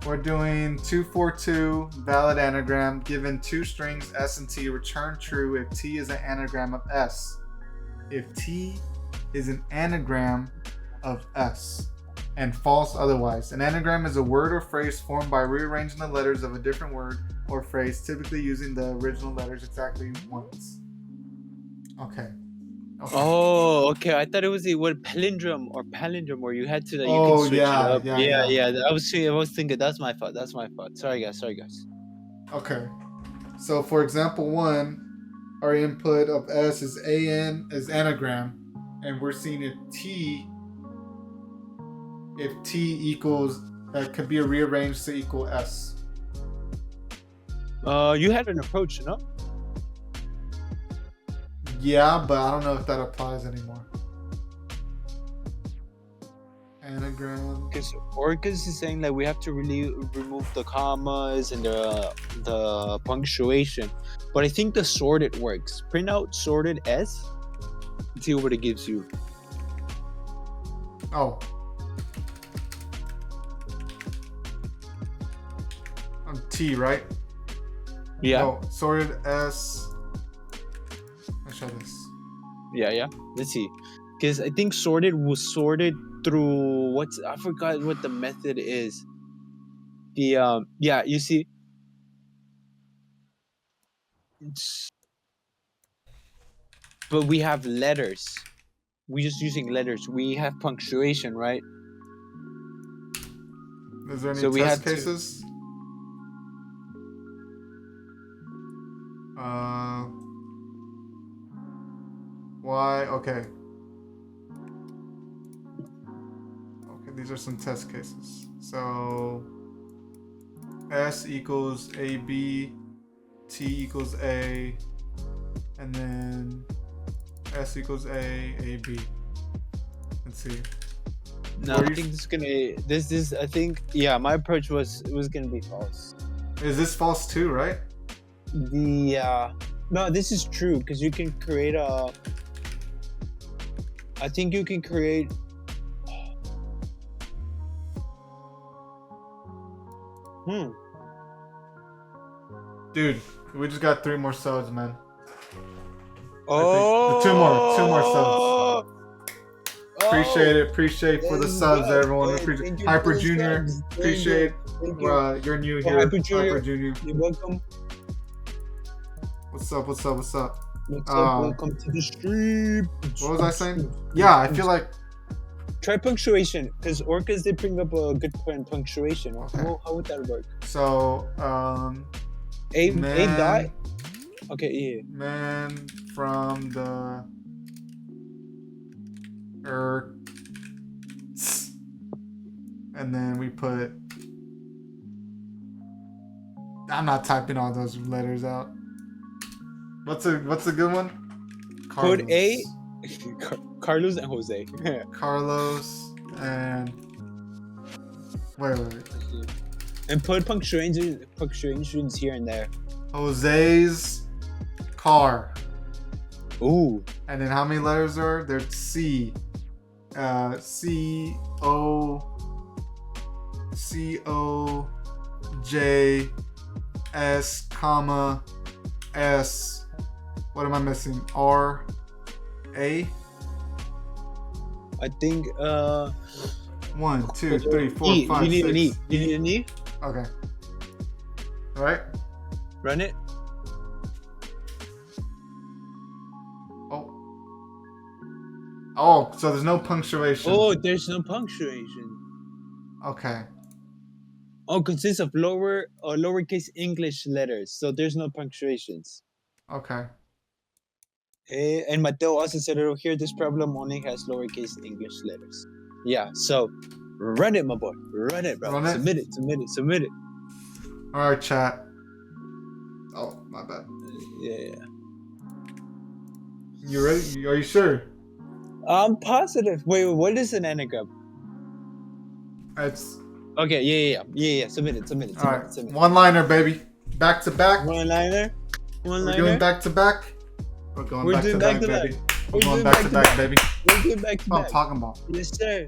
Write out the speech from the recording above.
We're doing 242 valid anagram. Given two strings S and T, return true if T is an anagram of S. If T is an anagram of S, and false otherwise. An anagram is a word or phrase formed by rearranging the letters of a different word or phrase, typically using the original letters exactly once. Okay. Oh, okay. I thought it was the word palindrome, where you had to you Oh, can switch it up. yeah. I was thinking that's my fault. Sorry guys. Okay. So for example 1, our input of S is AN as anagram, and we're seeing if T equals, that could be rearranged to equal S. You had an approach, no? Yeah, but I don't know if that applies anymore. Anagram. Because Orcus is saying that we have to really remove the commas and the punctuation, but I think the sorted works. Print out sorted S. See what it gives you. Oh. T, right? Yeah. Oh, sorted S. Let's try this. Yeah. Let's see. Because I think sorted was sorted through I forgot what the method is. The you see. But we have letters. We're just using letters. We have punctuation, right? Is there any test cases? Why? Okay, these are some test cases. So S equals AB, T equals A, and then S equals A, AB. Let's see. No, I think I think my approach was gonna be false. Is this false too, right? No, this is true, because you can create I think you can create. Dude, we just got 3 more subs, man. Oh, two more subs. Appreciate for the subs, everyone. Appreciate Hyper Junior. Appreciate you're new here. Hyper Junior. You're welcome. What's up? Welcome to the stream. What was I saying? Yeah, I feel like try punctuation, because Orcas did bring up a good point. Punctuation. Okay. How would that work? So, A dot. Okay, yeah. Man from the earth, and then we put. I'm not typing all those letters out. What's a good one? Carlos. Put A. Carlos and Jose. Carlos and wait. And put punctuations here and there. Jose's car. Ooh. And then how many letters are there? C. C-O-J S comma S. What am I missing? R A. I think 1, 2, 3, 4, E. 5, You need 6. an E. You need an E? Okay. All right. Run it. Oh, so there's no punctuation. Oh, there's no punctuation. Okay. Oh, consists of lowercase English letters, so there's no punctuations. Okay. And Mateo also said over here, this problem only has lowercase English letters. Yeah, so run it, my boy. Run it, bro. Submit it. All right, chat. Oh, my bad. Yeah. You ready? Are you sure? I'm positive. Wait, what is an anagram? It's okay. Yeah. Submit it. All right. One-liner, baby. Back to back. One-liner. We're doing back to back. We're going back to back, baby. We're going back to back, baby. We're doing back to back. What I'm talking about. Yes, sir.